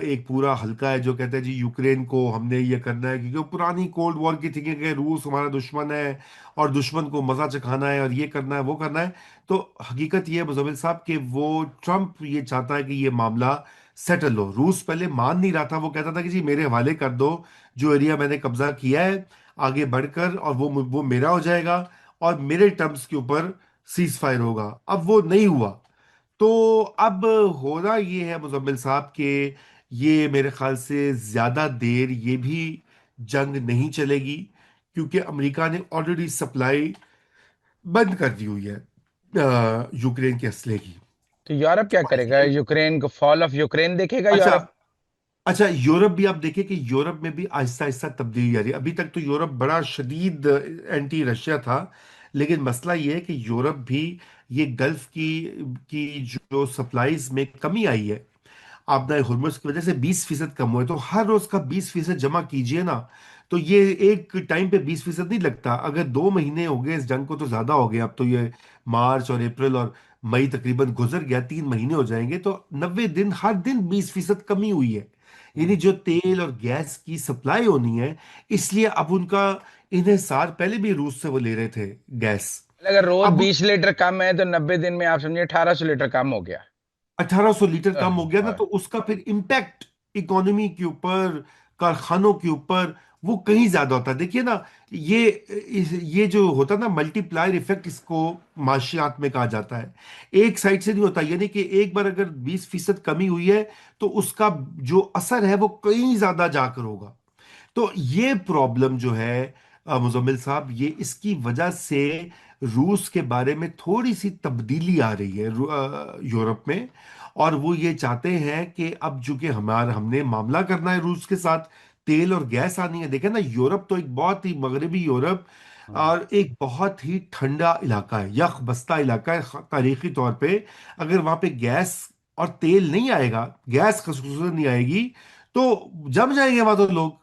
एक पूरा हल्का है जो कहता है जी यूक्रेन को हमने ये करना है, क्योंकि वो पुरानी कोल्ड वॉर की थिंकिंग है, रूस हमारा दुश्मन है और दुश्मन को मजा चखाना है और ये करना है वो करना है। तो हकीकत ये है मुजम्मिल साहब कि वो ट्रम्प ये चाहता है कि ये मामला सेटल हो। रूस पहले मान नहीं रहा था, वो कहता था कि जी मेरे हवाले कर दो जो एरिया मैंने कब्जा किया है आगे बढ़कर, और वो मेरा हो जाएगा और मेरे टर्म्स के ऊपर सीज फायर होगा। अब वो नहीं हुआ। तो अब होना ये है मुजम्मिल साहब के, ये मेरे ख्याल से ज्यादा देर ये भी जंग नहीं चलेगी, क्योंकि अमेरिका ने ऑलरेडी सप्लाई बंद कर दी हुई है यूक्रेन के असले की। तो यूरोप क्या और करेगा? इसलिए यूक्रेन को, फॉल ऑफ यूक्रेन देखेगा अच्छा, यूरोप? अच्छा, यूरोप भी आप देखिए कि यूरोप में भी आहिस्ता आहिस्ता तब्दीली आ रही है। अभी तक तो यूरोप बड़ा शदीद एंटी रशिया था, लेकिन मसला ये है कि यूरोप भी ये गल्फ की जो सप्लाईज में कमी आई है, आपदा हुर्मुज की वजह से 20% कम हुए। तो हर रोज का 20% जमा कीजिए ना, तो ये एक टाइम पे 20% नहीं लगता। अगर 2 महीने हो गए इस जंग को तो ज्यादा हो गए, अब तो ये मार्च और अप्रैल और मई तकरीबन गुजर गया, 3 महीने हो जाएंगे, तो 90 दिन हर दिन 20% कमी हुई है। यानी जो तेल और गैस की सप्लाई होनी है, इसलिए अब उनका इन्हिसार, पहले भी रूस से वो ले रहे थे गैस। अगर रोज अब 20 लीटर कम है तो 90 दिन में आप समझिए 1800 लीटर कम हो गया। 1800 लीटर कम हो गया ना, हाँ। तो उसका फिर इम्पैक्ट इकोनॉमी के ऊपर, कारखानों के ऊपर, वो कहीं ज्यादा होता है। देखिए ना, ये जो होता है ना मल्टीप्लायर इफेक्ट, इसको माशियात में कहा जाता है। एक साइड से नहीं होता, यानी कि एक बार अगर 20% कमी हुई है, तो उसका जो असर है वो कहीं ज्यादा जाकर होगा। तो ये प्रॉब्लम जो है मुजम्मिल साहब, ये इसकी वजह से रूस के बारे में थोड़ी सी तब्दीली आ रही है यूरोप में। और वो ये चाहते हैं कि अब चूंकि हमने मामला करना है रूस के साथ, तेल और गैस आनी है। देखें ना, यूरोप तो एक बहुत ही मगरबी यूरोप हाँ। और एक बहुत ही ठंडा इलाका है, यख बस्ता इलाका है तारीखी तौर पे। अगर वहां पे गैस और तेल नहीं आएगा, गैस खसूस नहीं आएगी, तो जम जाएंगे वहां तो लोग।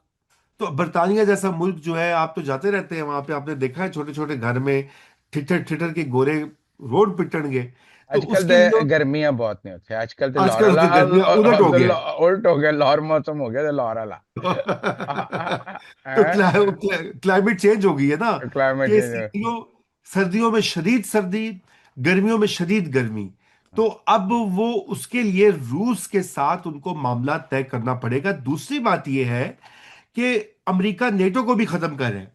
तो बर्तानिया जैसा मुल्क जो है, आप तो जाते रहते हैं वहां पे, आपने देखा है छोटे छोटे घर में ठिठर ठिठर के गोरे रोड पिटणगे। तो आजकल उसके लिए तो गर्मियां बहुत नहीं होती, आजकल तो आजकल तो गर्मियां उलट हो गया उल्ट हो गया, लहर मौसम हो गया, तो लहर ला। तो क्लाइमेट चेंज हो गई है ना, क्लाइमेट कि चेंज। सर्दियों सर्दियों में शदीद सर्दी, गर्मियों में शदीद गर्मी। तो अब वो उसके लिए रूस के साथ उनको मामला तय करना पड़ेगा। दूसरी बात यह है कि अमेरिका नेटो को भी खत्म कर रहे हैं।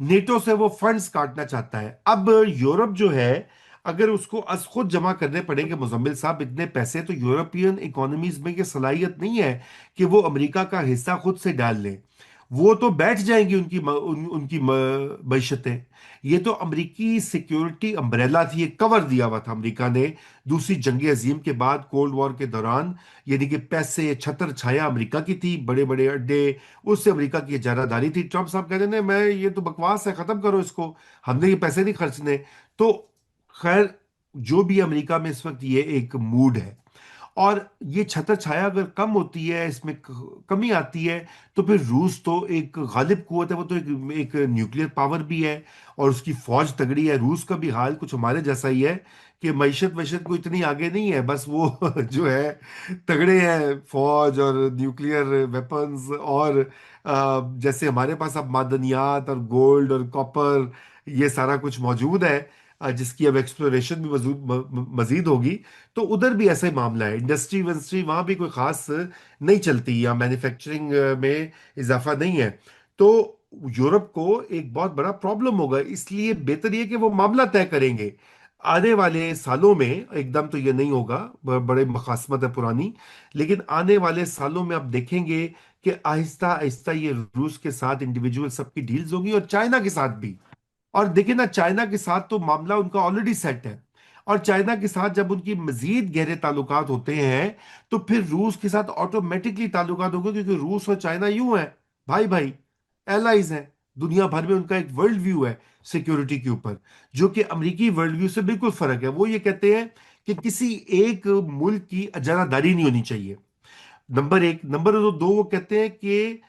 नेटो से वो फंड्स काटना चाहता है। अब यूरोप जो है, अगर उसको अस खुद जमा करने पड़ेंगे मुजम्मिल साहब इतने पैसे, तो यूरोपियन इकोनॉमीज में ये सलाहियत नहीं है कि वो अमेरिका का हिस्सा खुद से डाल लें। वो तो बैठ जाएंगी उनकी उनकी मईशतें। ये तो अमेरिकी सिक्योरिटी अम्ब्रेला थी, ये कवर दिया हुआ था अमेरिका ने दूसरी जंग अजीम के बाद, कोल्ड वॉर के दौरान। यानी कि पैसे छत्र छाया अमेरिका की थी, बड़े बड़े अड्डे, उससे अमेरिका की इजारादारी थी। ट्रम्प साहब कहते हैं मैं, ये तो बकवास है, खत्म करो इसको, हमने ये पैसे नहीं खर्चने। तो खैर, जो भी अमेरिका में इस वक्त ये एक मूड है। और ये छत्र छाया अगर कम होती है, इसमें कमी आती है, तो फिर रूस तो एक गालिब कुव्वत है, वो तो एक न्यूक्लियर पावर भी है, और उसकी फौज तगड़ी है। रूस का भी हाल कुछ हमारे जैसा ही है कि मैशत वैशत को इतनी आगे नहीं है, बस वो जो है तगड़े हैं, फौज और न्यूक्लियर वेपन्स। और जैसे हमारे पास अब मादनियात और गोल्ड और कॉपर, ये सारा कुछ मौजूद है, जिसकी अब एक्सप्लोरेशन भी मजीद होगी। तो उधर भी ऐसा ही मामला है, इंडस्ट्री वंस्ट्री वहां भी कोई खास नहीं चलती, या मैन्युफैक्चरिंग में इजाफा नहीं है। तो यूरोप को एक बहुत बड़ा प्रॉब्लम होगा। इसलिए बेहतर ये कि वो मामला तय करेंगे आने वाले सालों में। एकदम तो ये नहीं होगा, बड़े मखासमत है पुरानी, लेकिन आने वाले सालों में आप देखेंगे कि आहिस्ता आहिस्ता ये रूस के साथ इंडिविजुअल सबकी डील्स होगी, और चाइना के साथ भी। और देखिए ना, चाइना के साथ तो मामला उनका ऑलरेडी सेट है। और चाइना के साथ जब उनकी मजीद गहरे ताल्लुकात होते हैं, तो फिर रूस के साथ ऑटोमेटिकली ताल्लुकात होंगे, क्योंकि रूस और चाइना यूं है, भाई भाई, एलाइज हैं। दुनिया भर में उनका एक वर्ल्ड व्यू है सिक्योरिटी के ऊपर, जो कि अमेरिकी वर्ल्ड व्यू से बिल्कुल फर्क है। वो ये कहते हैं कि किसी एक मुल्क की अजारादारी नहीं होनी चाहिए, नंबर एक। नंबर दो, वो कहते हैं कि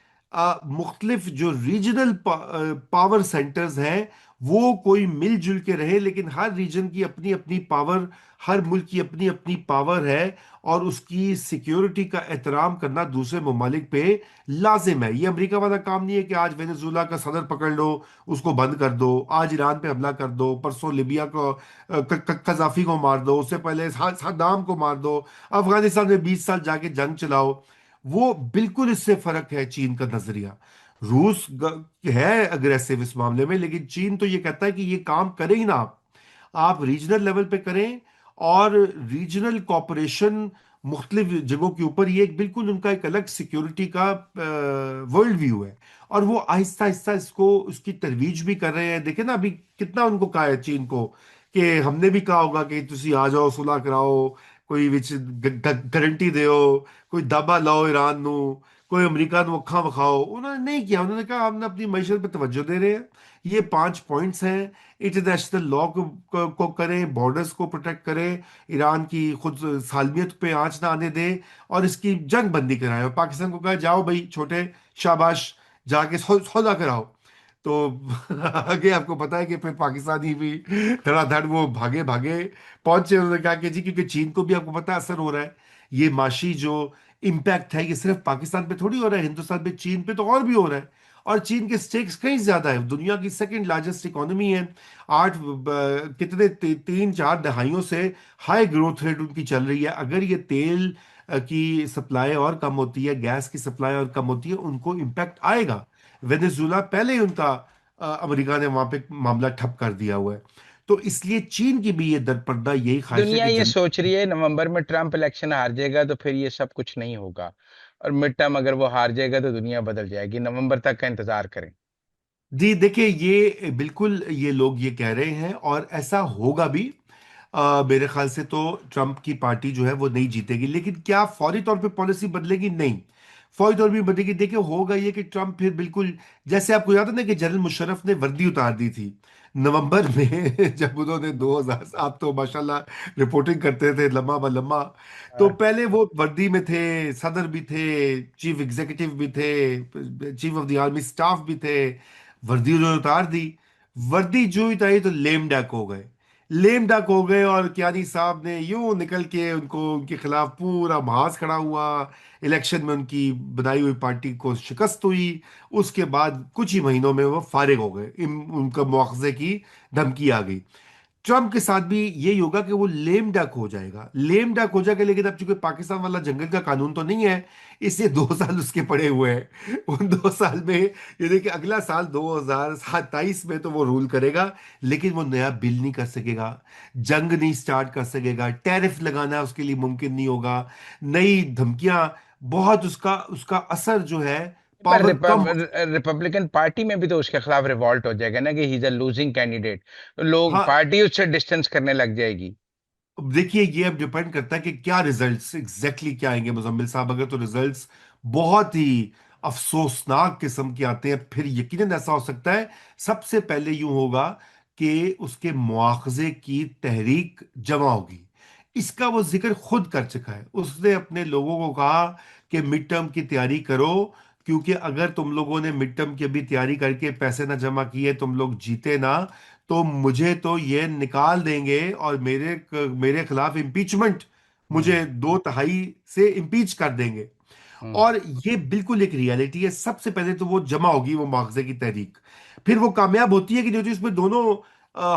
मुख्तलिफ जो रीजनल पावर सेंटर्स हैं, वो कोई मिलजुल के रहे, लेकिन हर रीजन की अपनी अपनी पावर, हर मुल्क की अपनी अपनी पावर है, और उसकी सिक्योरिटी का एहतराम करना दूसरे ममालिक पे लाजिम है। ये अमेरिका वाला काम नहीं है कि आज वेनेजुला का सदर पकड़ लो, उसको बंद कर दो, आज ईरान पे हमला कर दो, परसों लिबिया को कजाफी को मार दो, उससे पहले सद्दाम को मार दो, अफगानिस्तान में 20 साल जाके जंग चलाओ। वो बिल्कुल इससे फर्क है चीन का नजरिया। रूस है अग्रेसिव इस मामले में, लेकिन चीन तो ये कहता है कि ये काम करें ही ना आप रीजनल लेवल पे करें, और रीजनल कॉपरेशन मुख्तलिफ जगहों के ऊपर, ये एक बिल्कुल उनका एक अलग सिक्योरिटी का वर्ल्ड व्यू है। और वो आहिस्ता आहिस्ता इसको, उसकी तरवीज भी कर रहे हैं। देखे ना अभी कितना उनको कहा है चीन को, कि हमने भी कहा होगा कि तुसी आ जाओ, सुलह कराओ, कोई विच गारंटी दो, कोई दाबा लाओ ईरान नू, कोई अमेरिका नू अखा विखाओ। उन्होंने नहीं किया, उन्होंने कहा हमने अपनी मैशत पे तवज्जो दे रहे हैं। ये 5 पॉइंट्स हैं। इंटरनेशनल लॉ को करें, बॉर्डर्स को प्रोटेक्ट करें, ईरान की खुद सालमियत पे आंच ना आने दें, और इसकी जंग बंदी कराएं। और पाकिस्तान को कहा जाओ भाई छोटे, शाबाश, जाके सौदा कराओ। तो आगे आपको पता है कि फिर पाकिस्तानी भी धड़ाधड़ वो भागे भागे पहुंचे। उन्होंने कहा कि जी, क्योंकि चीन को भी आपको पता है असर हो रहा है। ये माशी जो इम्पैक्ट है, ये सिर्फ पाकिस्तान पे थोड़ी हो रहा है, हिंदुस्तान पे, चीन पे तो और भी हो रहा है। और चीन के स्टेक्स कहीं ज्यादा है, दुनिया की सेकंड लार्जेस्ट इकोनॉमी है। कितने 3-4 दहाइयों से हाई ग्रोथ रेट उनकी चल रही है। अगर ये तेल की सप्लाई और कम होती है, गैस की सप्लाई और कम होती है, उनको इम्पैक्ट आएगा। वेनेजुला पहले ही उनका अमेरिका ने वहां पे मामला ठप कर दिया हुआ है। तो इसलिए चीन की भी ये दरपर्दा यही ख्वाहिश है दुनिया कि ये जंग। सोच रही है नवंबर में ट्रम्प इलेक्शन हार जाएगा तो फिर ये सब कुछ नहीं होगा, और मिड टर्म अगर वो हार जाएगा तो दुनिया बदल जाएगी। नवंबर तक का इंतजार करें। जी देखिए, ये बिल्कुल ये लोग ये कह रहे हैं, और ऐसा होगा भी। मेरे ख्याल से तो ट्रम्प की पार्टी जो है वो नहीं जीतेगी, लेकिन क्या फौरी तौर पे पॉलिसी बदलेगी? नहीं, फौरी तौर पे बदलेगी। देखिए होगा ये कि ट्रम्प फिर बिल्कुल, जैसे आपको याद है ना कि जनरल मुशर्रफ ने वर्दी उतार दी थी नवंबर में जब उन्होंने 2000, आप तो माशाल्लाह रिपोर्टिंग करते थे लम्मा ब लम्मा। तो हाँ। पहले वो वर्दी में थे, सदर भी थे, चीफ एग्जीक्यूटिव भी थे, chief of the army staff भी थे। वर्दी उन्होंने उतार दी। वर्दी जो ही उतारी तो लेम डक हो गए, लेम डक हो गए। और कियानी साहब ने यूं निकल के उनको, उनके खिलाफ पूरा महाज खड़ा हुआ। इलेक्शन में उनकी बनाई हुई पार्टी को शिकस्त हुई। उसके बाद कुछ ही महीनों में वो फारिग हो गए, उनका मुआवजे की धमकी आ गई। ट्रम्प के साथ भी यही होगा कि वो लेम डक हो जाएगा, लेम डक हो जाएगा। लेकिन अब चूंकि पाकिस्तान वाला जंगल का कानून तो नहीं है, इसलिए 2 साल उसके पड़े हुए हैं। उन 2 साल में, ये देखिए अगला साल 2027 में तो वो रूल करेगा, लेकिन वो नया बिल नहीं कर सकेगा, जंग नहीं स्टार्ट कर सकेगा, टैरिफ लगाना उसके लिए मुमकिन नहीं होगा, नई धमकियां, बहुत उसका उसका असर जो है पर पावर कम। रिपब्लिकन पार्टी में भी तो उसके खिलाफ रिवॉल्ट हो जाएगा ना कि he is a losing candidate, तो लोग हाँ, पार्टी उससे डिस्टेंस करने लग जाएगी। अब देखिए ये अब डिपेंड करता है कि क्या रिजल्ट्स एग्जैक्टली क्या आएंगे मुजम्मिल साहब। अगर तो रिजल्ट्स बहुत ही अफसोसनाक किस्म के आते हैं, फिर यकीनन ऐसा हो सकता है सबसे पहले यूं होगा कि उसके मुआवजे की तहरीक जमा होगी। इसका वो जिक्र खुद कर चुका है, उसने अपने लोगों को कहा कि मिड टर्म की तैयारी करो, क्योंकि अगर तुम लोगों ने मिड टर्म की अभी तैयारी करके पैसे ना जमा किए, तुम लोग जीते ना, तो मुझे तो ये निकाल देंगे और मेरे खिलाफ इम्पीचमेंट, हम्म। मुझे 2/3 से इम्पीच कर देंगे। हम्म। और ये बिल्कुल एक रियलिटी है। सबसे पहले तो वो जमा होगी वो मुआवजे की तहरीक, फिर वो कामयाब होती है कि जो जो इसमें दोनों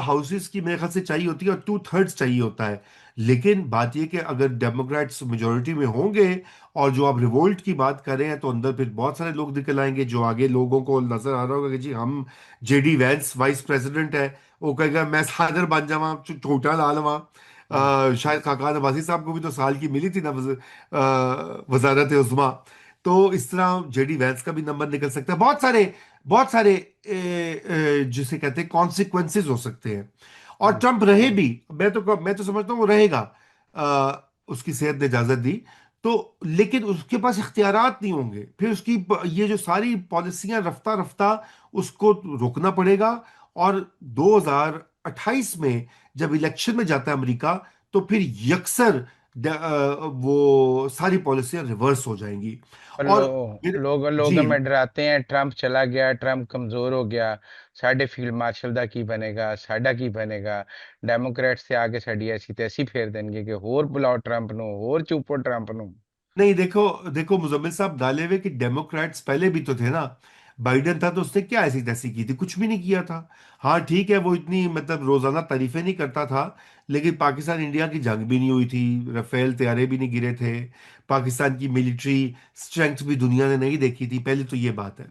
हाउसेस की मेरे ख्याल से चाहिए होती है और 2/3 चाहिए होता है। लेकिन बात यह कि अगर डेमोक्रेट्स मेजोरिटी में होंगे और जो आप रिवोल्ट की बात कर रहे हैं, तो अंदर फिर बहुत सारे लोग निकल आएंगे। जो आगे लोगों को नजर आ रहा होगा कि जी हम, जेडी वैंस वाइस प्रेसिडेंट है, वो कहेगा मैं सादर बन जावा छोटा लाल वहां। हम्म। शायद खाकान अब्बासी साहब को भी तो साल की मिली थी ना वजारत उज़्मा। तो इस तरह जेडी वैंस का भी नंबर निकल सकता है। बहुत सारे जिसे कहते हैं कॉन्सिक्वेंसेस हो सकते हैं। और हम्म। ट्रंप रहे भी, मैं तो समझता हूँ वो रहेगा। उसकी सेहत ने इजाजत दी तो। लेकिन उसके पास इख्तियारात नहीं होंगे, फिर उसकी ये जो सारी पॉलिसियां रफ्ता रफ्ता उसको रोकना पड़ेगा। और 2028 में जब इलेक्शन में जाता है अमेरिका, तो फिर यकसर वो सारी पॉलिसियां रिवर्स हो जाएंगी। और और लोग जी, हमें डराते हैं, ट्रम्प चला गया, ट्रम्प कमजोर हो गया, साडे फील्ड मार्शल दा की बनेगा, साडा की बनेगा, डेमोक्रेट से आगे साड़ी ऐसी तैसी फेर देंगे कि होर बुलाओ ट्रम्प नु, होर चुपो ट्रम्प नु। नहीं, देखो देखो मुजम्मिल साहब, डाले हुए कि डेमोक्रेट्स पहले भी तो थे ना। बाइडेन था तो उसने क्या ऐसी तैसी की थी? कुछ भी नहीं किया था। हाँ ठीक है, वो इतनी मतलब रोजाना तारीफें नहीं करता था, लेकिन पाकिस्तान इंडिया की जंग भी नहीं हुई थी, राफेल तैयारे भी नहीं गिरे थे, पाकिस्तान की मिलिट्री स्ट्रेंथ भी दुनिया ने नहीं देखी थी। पहले तो ये बात है।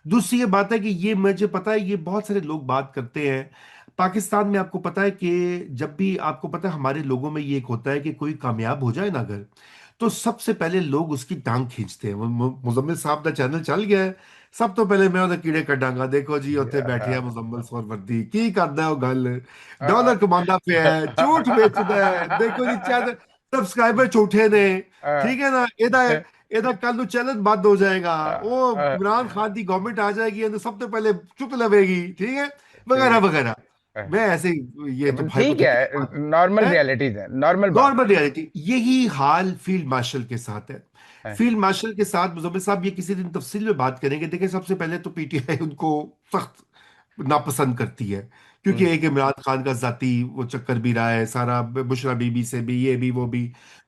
दूसरी ये बात है कि ये मुझे पता है, ये बहुत सारे लोग बात करते हैं पाकिस्तान में। आपको पता है कि जब भी आपको पता है हमारे लोगों में ये एक होता है कि कोई कामयाब हो जाए ना अगर, तो सबसे पहले लोग उसकी टांग खींचते हैं। मुजम्मिल साहब का चैनल चल गया है, सब तो पहले मैं ਉਹਦੇ कीड़े कटांगा। देखो जी ਉੱਥੇ ਬੈਠੇ ਆ ਮੁਜ਼ੰਮਲ ਸੋਰਵਰਦੀ ਕੀ ਕਰਦਾ ਉਹ ਗੱਲ, ਡਾਲਰ ਕਮਾਉਂਦਾ ਪਿਆ ਹੈ, ਝੂਠ ਵੇਚਦਾ ਹੈ। ਦੇਖੋ ਜੀ ਚੈਨਲ ਸਬਸਕ੍ਰਾਈਬਰ ਝੂਠੇ ਨੇ। ਠੀਕ ਹੈ ਨਾ? ਇਹਦਾ ਕੱਲ ਨੂੰ ਚੈਨਲ ਬੰਦ ਹੋ ਜਾਏਗਾ, ਉਹ इमरान खान की गवर्नमेंट आ जाएगी, ਇਹਨੂੰ सब तो पहले चुक लवेगी। ठीक है, वगैरह वगैरह। मैं ऐसे ये तो ठीक हाइपोथेटिकल बात है, नॉर्मल है। रियलिटीज है, नॉर्मल बात नॉर्मल रियलिटी यही हाल फील्ड मार्शल के साथ है। है। फील्ड मार्शल के साथ मुजम्मिल साहब ये किसी दिन तफसील में बात करेंगे। देखिए, सबसे पहले तो पीटीआई उनको सख्त नापसंद करती है, क्योंकि हम्म। एक इमरान खान का जाती वो चक्कर भी रहा है सारा, बुशरा बीबी से भी, ये भी वो भी।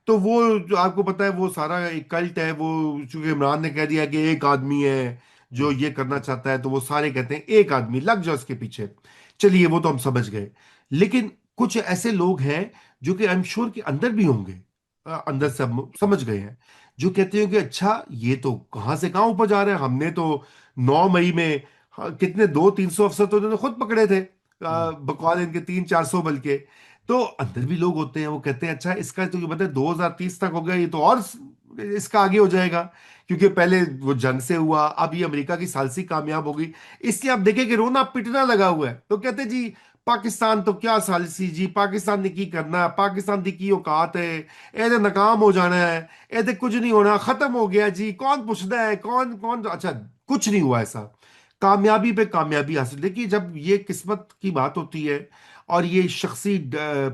तो वो जो आपको पता है वो सारा एक कल्ट है वो। चूंकि इमरान ने कह दिया कि एक आदमी है जो हम्म। ये करना चाहता है, तो वो सारे कहते हैं एक आदमी लग जाओ उसके पीछे। चलिए वो तो हम समझ गए। लेकिन कुछ ऐसे लोग हैं जो कि आई एम श्योर के अंदर भी होंगे, अंदर से हम समझ गए हैं, जो कहते हैं कि अच्छा ये तो कहां से कहां ऊपर जा रहे हैं। हमने तो 9 मई में, हाँ, कितने 200-300 अफसर तो उन्होंने खुद पकड़े थे, हम्म। बकवाल इनके 300-400 बल्कि। तो अंदर भी लोग होते हैं, वो कहते हैं अच्छा इसका तो ये मतलब 2030 तक हो गया, ये तो और इसका आगे हो जाएगा, क्योंकि पहले वो जंग से हुआ, अब ये अमेरिका की सालसी कामयाब होगी। इसलिए आप देखें कि रोना पिटना लगा हुआ है। तो कहते जी पाकिस्तान तो क्या सालिसी जी, पाकिस्तान ने की करना है, पाकिस्तान की औकात है, ਇਹਦੇ नाकाम हो जाना है, ਇਹਦੇ कुछ नहीं होना, खत्म हो गया जी, कौन पूछता है, कौन कौन। अच्छा, कुछ नहीं हुआ ऐसा। कामयाबी पे कामयाबी हासिल। देखिए, जब ये किस्मत की बात होती है और ये शख्सी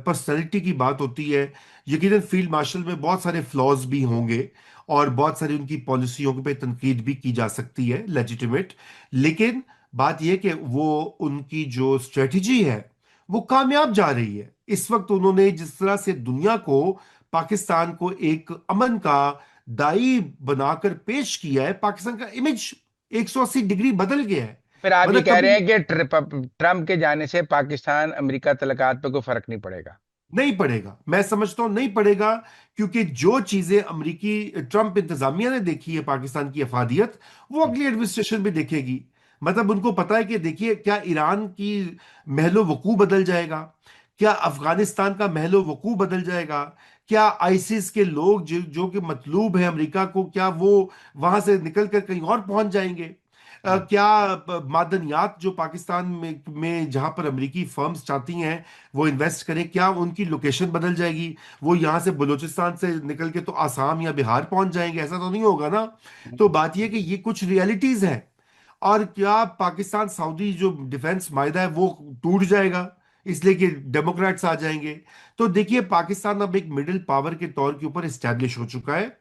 पर्सनैलिटी की बात होती है, यकीनन फील्ड मार्शल में बहुत सारे फ्लॉज भी होंगे और बहुत सारी उनकी पॉलिसियों पे तनकीद भी की जा सकती है, लेजिटिमेट। लेकिन बात यह कि वो उनकी जो स्ट्रेटजी है वो कामयाब जा रही है। इस वक्त उन्होंने जिस तरह से दुनिया को, पाकिस्तान को एक अमन का दाई बनाकर पेश किया है, पाकिस्तान का इमेज 180 डिग्री बदल गया है। फिर आप ये मतलब कह रहे कभी हैं कि ट्रम्प के जाने से पाकिस्तान अमेरिका तलकात पे कोई फर्क नहीं पड़ेगा? नहीं पड़ेगा, मैं समझता हूं नहीं पड़ेगा, क्योंकि जो चीजें अमेरिकी ट्रंप इंतजामिया ने देखी है पाकिस्तान की अफादियत, वो हम्म। अगली एडमिनिस्ट्रेशन भी देखेगी। मतलब उनको पता है कि देखिए क्या ईरान की महलो वकू बदल जाएगा, क्या अफगानिस्तान का महलो वकू बदल जाएगा, क्या आईसिस के लोग जो कि मतलूब है अमेरिका को, क्या वो वहां से निकल कर कहीं और पहुंच जाएंगे? हम्म, क्या मादनियात जो पाकिस्तान में जहां पर अमेरिकी फर्म्स चाहती हैं वो इन्वेस्ट करें, क्या उनकी लोकेशन बदल जाएगी? वो यहां से बलूचिस्तान से निकल के तो आसाम या बिहार पहुंच जाएंगे? ऐसा तो नहीं होगा ना। तो बात यह कि ये कुछ रियलिटीज हैं। और क्या पाकिस्तान सऊदी जो डिफेंस माहिदा है वो टूट जाएगा इसलिए कि डेमोक्रेट्स आ जाएंगे? तो देखिए, पाकिस्तान अब एक मिडिल पावर के तौर के ऊपर एस्टेब्लिश हो चुका है,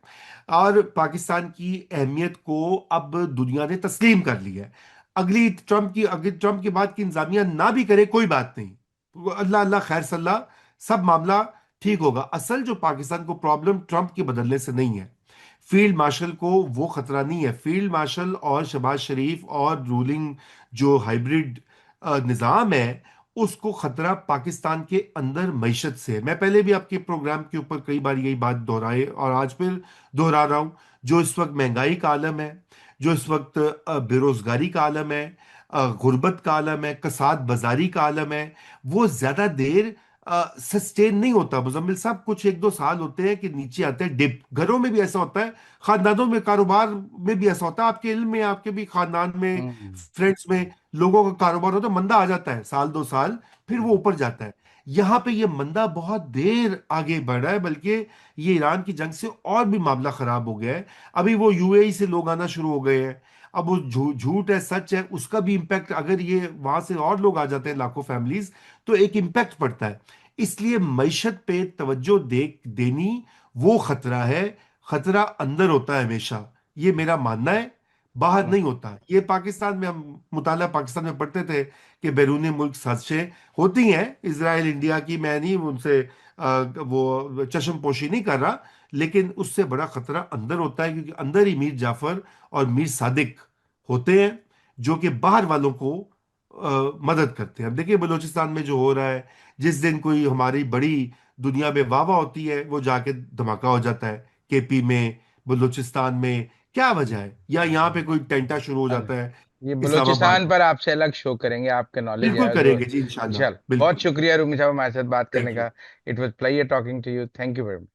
और पाकिस्तान की अहमियत को अब दुनिया ने तस्लीम कर लिया है। अगली ट्रंप की बात की इंतजामिया ना भी करे, कोई बात नहीं, वो अल्लाह अल्लाह खैर सल्ला, सब मामला ठीक होगा। असल जो पाकिस्तान को प्रॉब्लम ट्रंप के बदलने से नहीं है, फील्ड मार्शल को वो खतरा नहीं है। फील्ड मार्शल और शहबाज शरीफ और रूलिंग जो हाइब्रिड निज़ाम है, उसको खतरा पाकिस्तान के अंदर मईशत से है। मैं पहले भी आपके प्रोग्राम के ऊपर कई बार यही बात दोहराई और आज फिर दोहरा रहा हूं। जो इस वक्त महंगाई का आलम है, जो इस वक्त बेरोजगारी का आलम है, गुर्बत का आलम है, कसाद बाजारी का आलम है, वो ज्यादा देर सस्टेन नहीं होता मुजम्मिल साहब। कुछ एक दो साल होते हैं कि नीचे आते हैं डिप। घरों में भी ऐसा होता है, खानदानों में, कारोबार में भी ऐसा होता है। आपके इल्म में, आपके भी खानदान में, हम्म, फ्रेंड्स में, लोगों का कारोबार होता है, मंदा आ जाता है साल दो साल, फिर वो ऊपर जाता है। यहाँ पे ये मंदा बहुत देर आगे बढ़ रहा है, बल्कि ये ईरान की जंग से और भी मामला खराब हो गया है। अभी वो यूएई से लोग आना शुरू हो गए हैं। अब वो झूठ है सच है उसका भी इम्पैक्ट, अगर ये वहां से और लोग आ जाते हैं लाखों फैमिलीज, तो एक इम्पैक्ट पड़ता है। इसलिए मईशत पे तवज्जो देनी वो खतरा है। खतरा अंदर होता है हमेशा, ये मेरा मानना है, बाहर हम्म, नहीं होता। ये पाकिस्तान में हम मुताला पाकिस्तान में पढ़ते थे कि बैरून मुल्क साजिशें होती हैं, इसराइल इंडिया की। मैं नहीं उनसे वो चश्म पोशी नहीं कर रहा, लेकिन उससे बड़ा खतरा अंदर होता है, क्योंकि अंदर ही मीर जाफर और मीर सादिक होते हैं जो कि बाहर वालों को मदद करते हैं। अब देखिए बलूचिस्तान में जो हो रहा है, जिस दिन कोई हमारी बड़ी दुनिया में वाह वाह होती है, वो जाके धमाका हो जाता है केपी में, बलूचिस्तान में। क्या वजह है? या यहाँ पे कोई टेंटा शुरू हो अरे, जाता है ये इस्लामाबाद बलूचिस्तान में? पर आपसे अलग शो करेंगे, आपका नॉलेज बिल्कुल है जो। करेंगे जी, इंशाल्लाह, चल, बहुत बिल्कुल। शुक्रिया रूमी साहब हमारे साथ बात करने थैंक यू। का। It was pleasure talking to you, thank you very much.